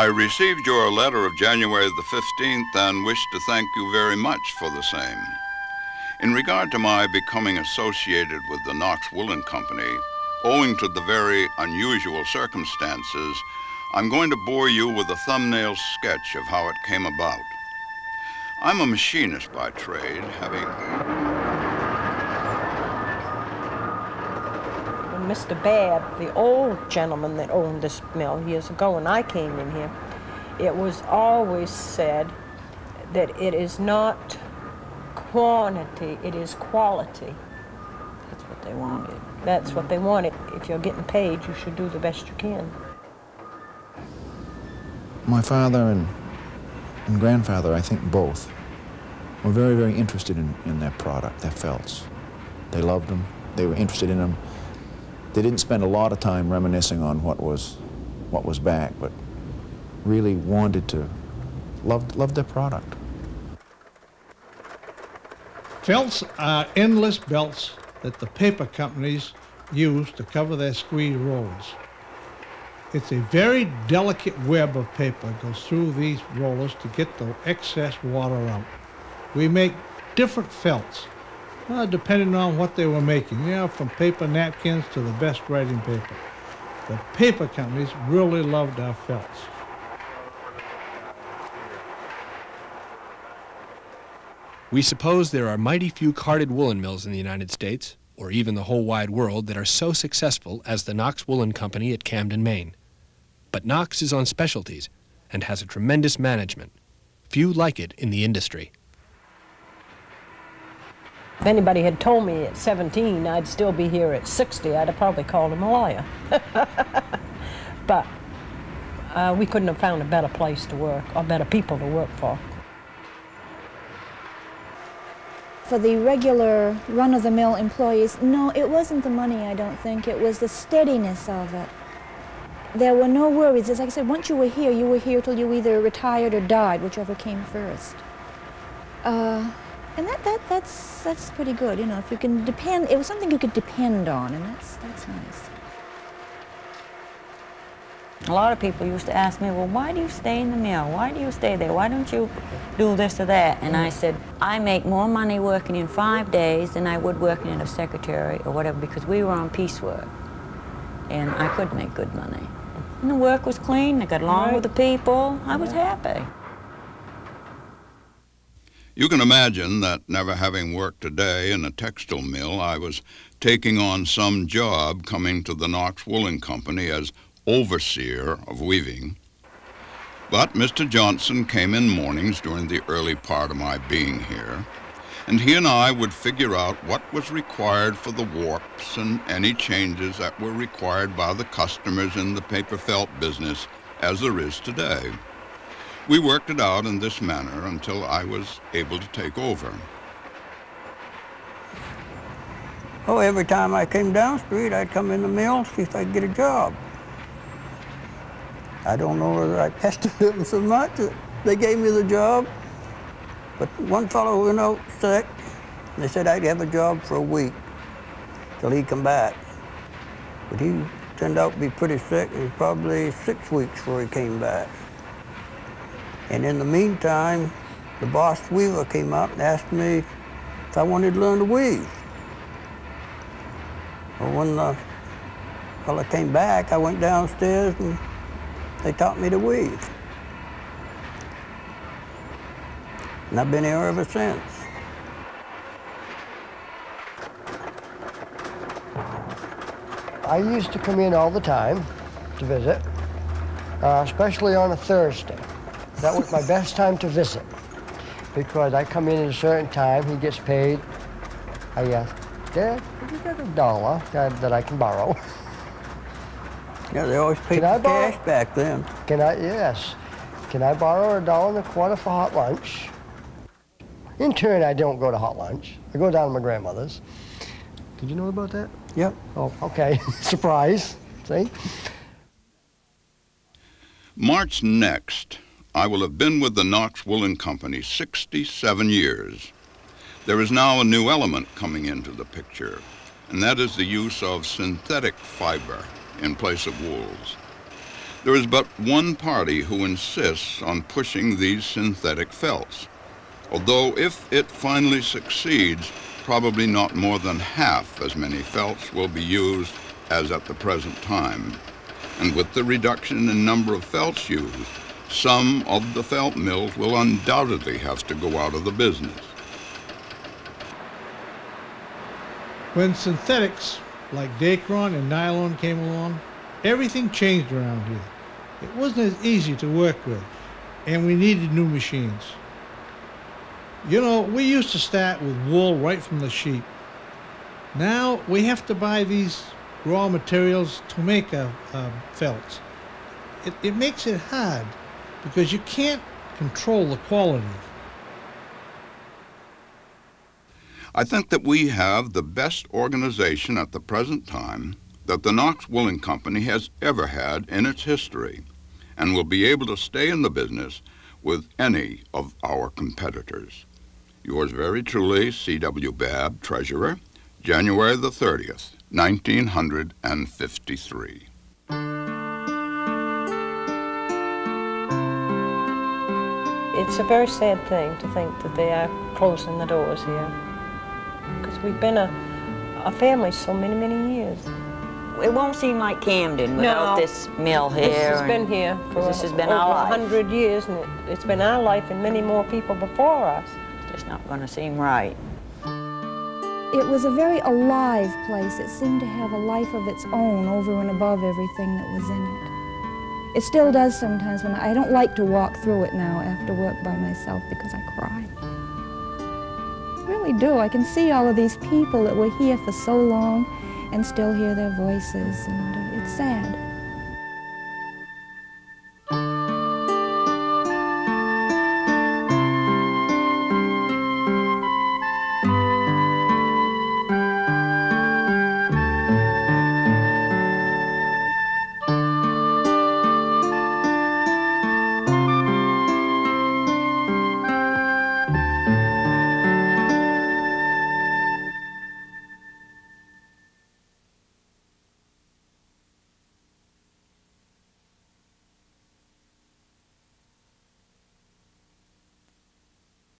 I received your letter of January the 15th and wish to thank you very much for the same. In regard to my becoming associated with the Knox Woolen Company, owing to the very unusual circumstances, I'm going to bore you with a thumbnail sketch of how it came about. I'm a machinist by trade, having... When Mr. Babb, the old gentleman that owned this mill years ago when I came in here, it was always said that it is not quantity, it is quality. That's what they wanted. That's what they wanted. If you're getting paid, you should do the best you can. My father and grandfather, I think both, were very, very interested in their product, their felts. They loved them. They were interested in them. They didn't spend a lot of time reminiscing on what was back, but really wanted to, loved their product. Felts are endless belts that the paper companies use to cover their squeeze rollers. It's a very delicate web of paper that goes through these rollers to get the excess water out. We make different felts, depending on what they were making, from paper napkins to the best writing paper. The paper companies really loved our felts. We suppose there are mighty few carded woolen mills in the United States, or even the whole wide world, that are so successful as the Knox Woolen Company at Camden, Maine. But Knox is on specialties and has a tremendous management. Few like it in the industry. If anybody had told me at 17 I'd still be here at 60, I'd have probably called him a liar. But we couldn't have found a better place to work or better people to work for. For the regular run-of-the-mill employees, no, it wasn't the money, I don't think. It was the steadiness of it. There were no worries. As I said, once you were here till you either retired or died, whichever came first. And that's pretty good, if you can depend. It was something you could depend on, and that's nice. A lot of people used to ask me, well, why do you stay in the mill? Why do you stay there? Why don't you do this or that? And I said, I make more money working in 5 days than I would working as a secretary or whatever, because we were on piecework, and I could make good money. And the work was clean, I got along with the people, I was happy. You can imagine that never having worked a day in a textile mill, I was taking on some job coming to the Knox Woolen Company as overseer of weaving. But Mr. Johnson came in mornings during the early part of my being here, and he and I would figure out what was required for the warps and any changes that were required by the customers in the paper felt business as there is today. We worked it out in this manner until I was able to take over. Oh, every time I came down the street, I'd come in the mill, see if I could get a job. I don't know whether I pestered them so much that they gave me the job, but one fellow went out sick, and they said I'd have a job for a week till he'd come back. But he turned out to be pretty sick, and probably 6 weeks before he came back. And in the meantime, the boss weaver came up and asked me if I wanted to learn to weave. Well, when the fellow came back, I went downstairs and they taught me to weave. And I've been here ever since. I used to come in all the time to visit, especially on a Thursday. That was my best time to visit, because I come in at a certain time, he gets paid. I ask, Dad, have you got $1 that I can borrow? Yeah, they always paid the cash back then. Yes. Can I borrow $1.25 for hot lunch? In turn, I don't go to hot lunch. I go down to my grandmother's. Did you know about that? Yep. Oh, okay. Surprise. See? March next, I will have been with the Knox Woolen Company 67 years. There is now a new element coming into the picture, and that is the use of synthetic fiber in place of wools. There is but one party who insists on pushing these synthetic felts, although if it finally succeeds, probably not more than half as many felts will be used as at the present time. And with the reduction in number of felts used, some of the felt mills will undoubtedly have to go out of the business. When synthetics like Dacron and nylon came along, everything changed around here. It wasn't as easy to work with, and we needed new machines. You know, we used to start with wool right from the sheep. Now we have to buy these raw materials to make felts. It makes it hard because you can't control the quality. I think that we have the best organization at the present time that the Knox Woolen Company has ever had in its history, and will be able to stay in the business with any of our competitors. Yours very truly, C.W. Babb, Treasurer, January the 30th, 1953. It's a very sad thing to think that they are closing the doors here, because we've been a family so many, many years. It won't seem like Camden without this mill here. This has been here for this has been over our life. 100 years, and it's been our life and many more people before us. It's not going to seem right. It was a very alive place. It seemed to have a life of its own over and above everything that was in it. It still does sometimes when I don't like to walk through it now after work by myself because I cry. I really do. I can see all of these people that were here for so long and still hear their voices, and it's sad.